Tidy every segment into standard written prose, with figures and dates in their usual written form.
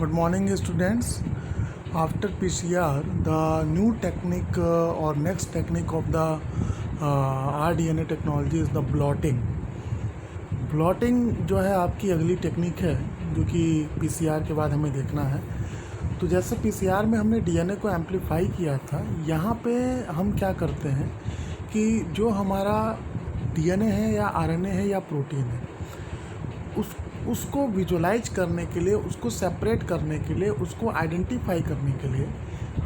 Good morning, students. After PCR, the new technique or next technique of the rDNA technology is the blotting. Blotting जो है आपकी अगली technique है जो कि पीसीआर के बाद हमें देखना है। तो जैसे पीसीआर में हमने डीएनए को एम्पलीफाई किया था, यहाँ पे हम क्या करते हैं कि जो हमारा डीएनए है या आरएनए है या प्रोटीन है, उसको विजुलाइज करने के लिए, उसको सेपरेट करने के लिए, उसको आइडेंटिफाई करने के लिए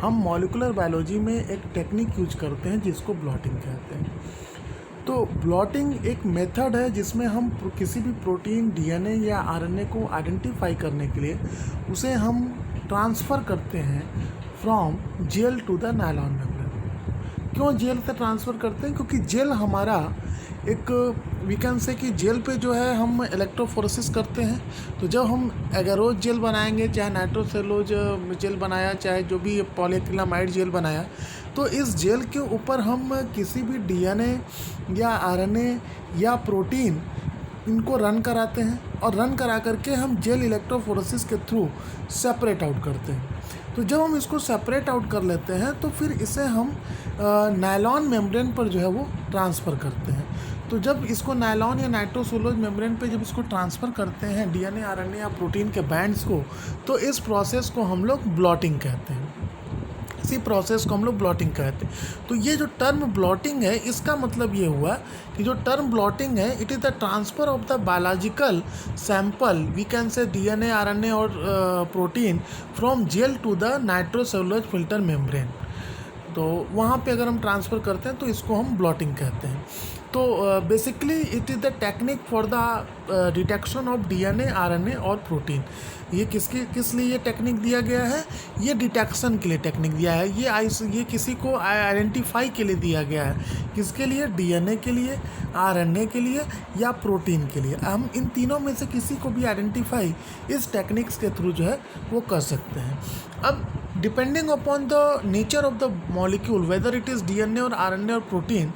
हम मॉलिक्यूलर बायोलॉजी में एक टेक्निक यूज करते हैं जिसको ब्लॉटिंग कहते हैं। तो ब्लॉटिंग एक मेथड है जिसमें हम किसी भी प्रोटीन, डीएनए या आरएनए को आइडेंटिफाई करने के लिए उसे हम ट्रांसफ़र करते हैं from gel to the nylon membrane. क्यों जेल से ट्रांसफ़र करते हैं? क्योंकि जेल हमारा एक वी कैन से कि जेल पे जो है हम इलेक्ट्रोफोरेसिस करते हैं। तो जब हम एगारोज जेल बनाएंगे, चाहे नाइट्रोसेलुलोज जेल बनाया, चाहे जो भी पॉलीक्रिलामाइड जेल बनाया, तो इस जेल के ऊपर हम किसी भी डीएनए या आरएनए या प्रोटीन इनको रन कराते हैं और रन करा करके हम जेल इलेक्ट्रोफोरेसिस के थ्रू सेपरेट आउट करते हैं। तो जब हम इसको सेपरेट आउट कर लेते हैं तो फिर इसे हम नायलॉन मेम्ब्रेन पर जो है वो ट्रांसफ़र करते हैं। तो जब इसको नायलॉन या नाइट्रोसेलुलोज मेम्ब्रेन पे जब इसको ट्रांसफ़र करते हैं डीएनए, आरएनए या प्रोटीन के बैंड्स को, तो इस प्रोसेस को हम लोग ब्लॉटिंग कहते हैं। इसी प्रोसेस को हम लोग ब्लॉटिंग कहते हैं। तो ये जो टर्म ब्लॉटिंग है, इसका मतलब ये हुआ कि जो टर्म ब्लॉटिंग है, it is the transfer of the biological sample, we can say DNA, RNA और protein from gel to the nitrocellulose filter membrane. तो वहाँ पे अगर हम ट्रांसफ़र करते हैं तो इसको हम ब्लॉटिंग कहते हैं। तो basically it is the technique for the detection of DNA, RNA और प्रोटीन। ये किस लिए ये टेक्निक दिया गया है? ये डिटेक्शन के लिए टेक्निक दिया है। ये किसी को आइडेंटिफाई के लिए दिया गया है। किसके लिए? डीएनए के लिए, आरएनए के लिए या प्रोटीन के लिए। हम इन तीनों में से किसी को भी आइडेंटिफाई इस टेक्निक्स के थ्रू जो है वो कर सकते हैं। अब depending upon the nature of the molecule, whether it is DNA और आरएनए और protein,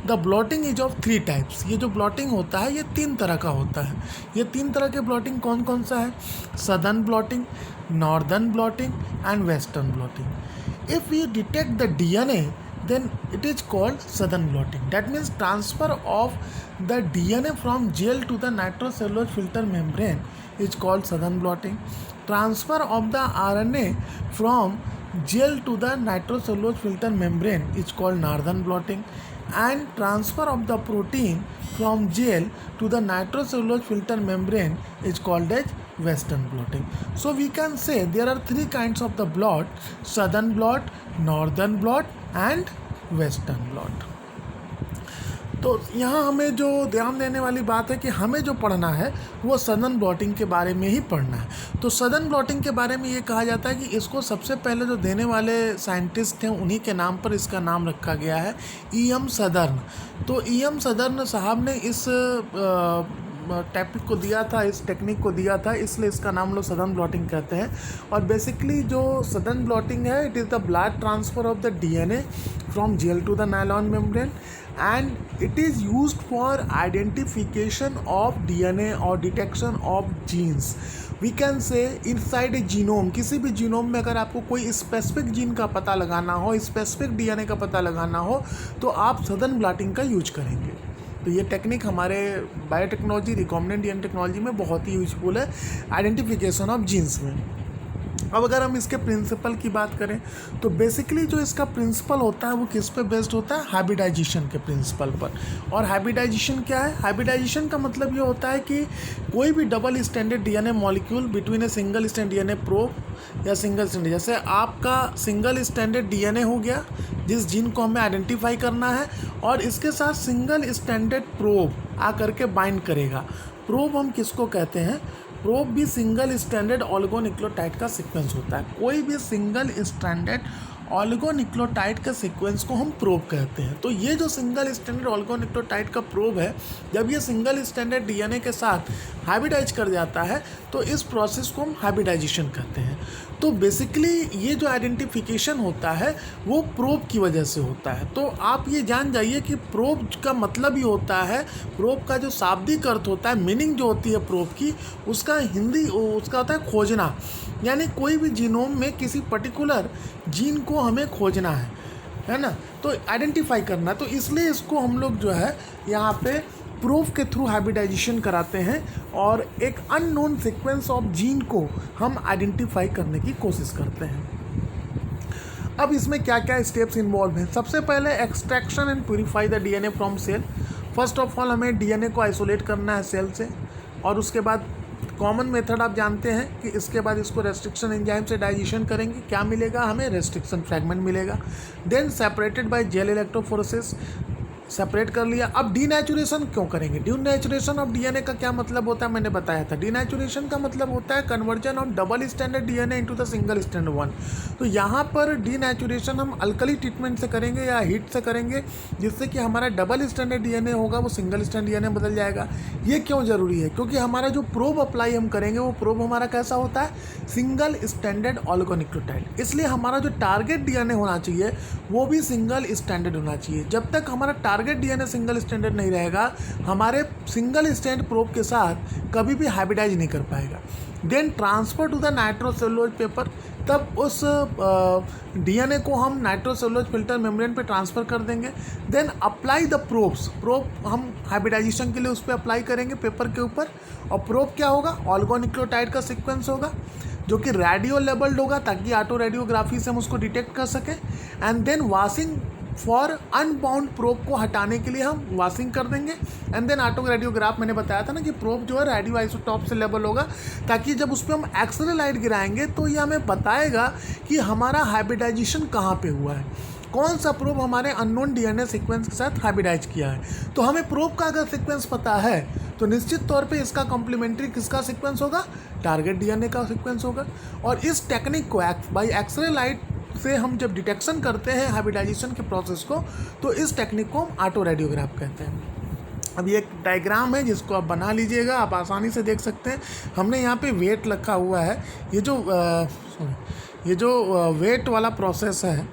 the blotting is of 3 types. ये जो ब्लॉटिंग होता है ये 3 तरह का होता है। ये 3 तरह के ब्लॉटिंग कौन कौन सा है? Southern blotting, northern blotting and western blotting. If we detect the DNA, then it is called southern blotting. That means transfer of the DNA from gel to the nitrocellulose filter membrane is called southern blotting. Transfer of the RNA from gel to the nitrocellulose filter membrane is called northern blotting. And transfer of the protein from gel to the nitrocellulose filter membrane is called as western blotting. So we can say there are 3 kinds of the blot: southern blot, northern blot and western blot. तो यहाँ हमें जो ध्यान देने वाली बात है कि हमें जो पढ़ना है वो सदर्न ब्लॉटिंग के बारे में ही पढ़ना है। तो सदर्न ब्लॉटिंग के बारे में ये कहा जाता है कि इसको सबसे पहले जो देने वाले साइंटिस्ट हैं उन्हीं के नाम पर इसका नाम रखा गया है, ई.एम. सदर्न। तो ई.एम. सदर्न साहब ने इस टॉपिक को दिया था, इस टेक्निक को दिया था, इसलिए इसका नाम लोग सदर्न ब्लॉटिंग कहते हैं। और बेसिकली जो सदर्न ब्लॉटिंग है, it is the blood transfer of the DNA from gel to the nylon membrane and it is used for identification of DNA or detection of genes. We can say inside a genome, किसी भी genome में अगर आपको कोई specific gene का पता लगाना हो, स्पेसिफिक डीएनए का पता लगाना हो, तो आप सदर्न ब्लॉटिंग का यूज करेंगे। तो ये टेक्निक हमारे बायोटेक्नोलॉजी, रिकॉम्बिनेंट डीएनए टेक्नोलॉजी में बहुत ही यूजफुल है आइडेंटिफिकेशन ऑफ जीन्स में। अब अगर हम इसके प्रिंसिपल की बात करें तो बेसिकली जो इसका प्रिंसिपल होता है वो किस पे बेस्ड होता है? हाइब्रिडाइजेशन के प्रिंसिपल पर। और हाइब्रिडाइजेशन क्या है? हाइब्रिडाइजेशन का मतलब ये होता है कि कोई भी double standard DNA molecule between a single stand DNA probe या सिंगल स्टैंडर्ड, जैसे आपका सिंगल स्टैंडर्ड डीएनए हो गया जिस जीन को हमें आइडेंटिफाई करना है, और इसके साथ सिंगल स्टैंडर्ड प्रोब आ करके बाइंड करेगा। प्रोब हम किसको कहते हैं? प्रोब भी सिंगल स्टैंडर्ड ऑलिगोन्यूक्लियोटाइड का सीक्वेंस होता है। कोई भी सिंगल स्टैंडर्ड ऑलिगोन्यूक्लियोटाइड के सीक्वेंस को हम प्रोब कहते हैं। तो ये जो सिंगल स्टैंडर्ड ऑलिगोन्यूक्लियोटाइड का प्रोब है, जब ये सिंगल स्टैंडर्ड डीएनए के साथ हाइब्रिडाइज कर जाता है तो इस प्रोसेस को हम हाइब्रिडाइजेशन कहते हैं। तो बेसिकली ये जो आइडेंटिफिकेशन होता है वो प्रोब की वजह से होता है। तो आप ये जान जाइए कि प्रोब का मतलब ही होता है, प्रोब का जो शाब्दिक अर्थ होता है, मीनिंग जो होती है प्रोब की, उसका हिंदी उसका होता है खोजना। यानी कोई भी जीनोम में किसी पर्टिकुलर जीन को हमें खोजना है ना, तो आइडेंटिफाई करना, तो इसलिए इसको हम लोग जो है यहाँ पे प्रूफ के थ्रू हाइब्रिडाइजेशन कराते हैं और एक अननोन सीक्वेंस ऑफ जीन को हम आइडेंटिफाई करने की कोशिश करते हैं। अब इसमें क्या क्या स्टेप्स इन्वॉल्व हैं। सबसे पहले extraction and purify the DNA from cell. First of all हमें डीएनए को आइसोलेट करना है सेल से, और उसके बाद कॉमन मेथड आप जानते हैं कि इसके बाद इसको रेस्ट्रिक्शन एंजाइम से डाइजेशन करेंगे, क्या मिलेगा हमें, रेस्ट्रिक्शन फ्रैगमेंट मिलेगा। Then separated by gel electrophoresis, separate कर लिया। अब डीनेचुरेशन क्यों करेंगे, डीनेचुरेशन ऑफ डीएनए का क्या मतलब होता है, मैंने बताया था। डीनेचुरेशन का मतलब होता है conversion of double standard DNA into the single standard one. तो यहाँ पर डीनेचुरेशन हम अल्कली ट्रीटमेंट से करेंगे या हीट से करेंगे, जिससे कि हमारा डबल स्टैंडर्ड डीएनए होगा वो सिंगल स्टैंडर्ड डीएनए बदल जाएगा। ये क्यों ज़रूरी है, क्योंकि हमारा जो प्रोब अप्लाई हम करेंगे वो प्रोब हमारा कैसा होता है, सिंगल स्टैंडर्ड ऑलिगोन्यूक्लियोटाइड। इसलिए हमारा जो टारगेट डीएनए होना चाहिए वो भी सिंगल स्टैंडर्ड होना चाहिए। जब तक हमारा टारगेट डीएनए सिंगल स्टैंडर्ड नहीं रहेगा, हमारे सिंगल स्टैंड प्रोब के साथ कभी भी हाइब्रिडाइज नहीं कर पाएगा। Then transfer to the nitrocellulose paper, तब उस डीएनए को हम नाइट्रोसेलुलोज फिल्टर मेम्ब्रेन पे ट्रांसफ़र कर देंगे। Then apply the probes, probe हम हाइब्रिडाइजेशन के लिए उस पर अप्लाई करेंगे पेपर के ऊपर, और प्रोब क्या होगा, ऑलिगोन्यूक्लियोटाइड का सीक्वेंस होगा जो कि रेडियो लेबल्ड होगा, ताकि ऑटो रेडियोग्राफी से हम उसको डिटेक्ट कर सकें। And then washing for unbound probe को हटाने के लिए हम वाशिंग कर देंगे। एंड देन ऑटो रेडियोग्राफ, मैंने बताया था ना कि प्रोब जो है रेडियो आइसोटॉप से लेबल होगा, ताकि जब उस पर हम एक्सरे लाइट गिराएंगे तो ये हमें बताएगा कि हमारा हाइब्रिडाइजेशन कहाँ पे हुआ है, कौन सा प्रोब हमारे अननोन डीएनए सीक्वेंस के साथ हाइब्रिडाइज किया है। तो हमें प्रोब का अगर सीक्वेंस पता है तो निश्चित तौर पे इसका कॉम्प्लीमेंट्री किसका सीक्वेंस होगा, टारगेट डीएनए का सीक्वेंस होगा। और इस टेक्निक को बाई एक्सरे लाइट से हम जब डिटेक्शन करते हैं हाइब्रिडाइजेशन के प्रोसेस को, तो इस टेक्निक को हम ऑटो रेडियोग्राफ कहते हैं। अब ये एक डायग्राम है जिसको आप बना लीजिएगा, आप आसानी से देख सकते हैं। हमने यहाँ पे वेट रखा हुआ है। ये जो वेट वाला प्रोसेस है,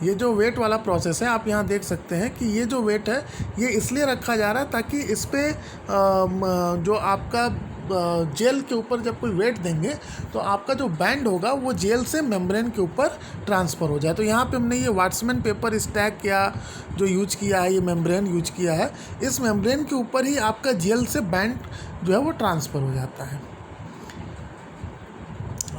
ये जो वेट वाला प्रोसेस है, आप यहाँ देख सकते हैं कि ये जो वेट है ये इसलिए रखा जा रहा है ताकि इस पर जो आपका जेल के ऊपर जब कोई वेट देंगे तो आपका जो बैंड होगा वो जेल से मेम्ब्रेन के ऊपर ट्रांसफ़र हो जाए। तो यहाँ पे हमने ये वाट्समैन पेपर स्टैक किया जो यूज किया है, ये मेम्ब्रेन यूज किया है। इस मेम्ब्रेन के ऊपर ही आपका जेल से बैंड जो है वो ट्रांसफ़र हो जाता है।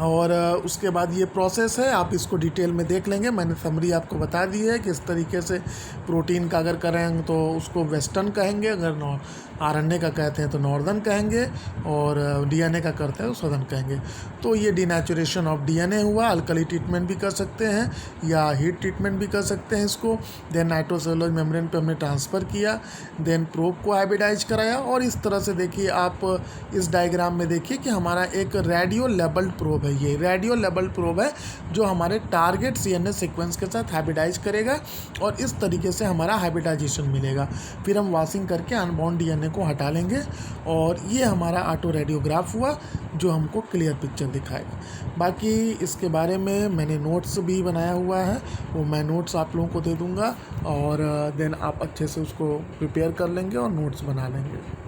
और उसके बाद ये प्रोसेस है, आप इसको डिटेल में देख लेंगे। मैंने समरी आपको बता दी है कि इस तरीके से प्रोटीन का अगर करेंगे तो उसको वेस्टर्न कहेंगे, अगर आरएनए का कहते हैं तो नॉर्दर्न कहेंगे, और डीएनए का करते हैं तो सदर्न कहेंगे। तो ये डीनेचुरेशन ऑफ डीएनए हुआ। अल्कली ट्रीटमेंट भी कर सकते हैं या हीट ट्रीटमेंट भी कर सकते हैं इसको। देन नाइट्रोसेलुलोज मेम्ब्रेन पे हमने ट्रांसफ़र किया, देन प्रोब को हाइब्रिडाइज कराया। और इस तरह से देखिए, आप इस डायग्राम में देखिए कि हमारा एक रेडियो लेबल्ड प्रोब है। ये रेडियो लेबल्ड प्रोब है जो हमारे टारगेट सीएनए सीक्वेंस के साथ हाइब्रिडाइज करेगा, और इस तरीके से हमारा हाइब्रिडाइजेशन मिलेगा। फिर हम वाशिंग करके अनबाउंड डीएनए को हटा लेंगे, और ये हमारा ऑटो रेडियोग्राफ हुआ जो हमको क्लियर पिक्चर दिखाएगा। बाकी इसके बारे में मैंने नोट्स भी बनाया हुआ है, वो मैं नोट्स आप लोगों को दे दूँगा, और देन आप अच्छे से उसको प्रिपेयर कर लेंगे और नोट्स बना लेंगे।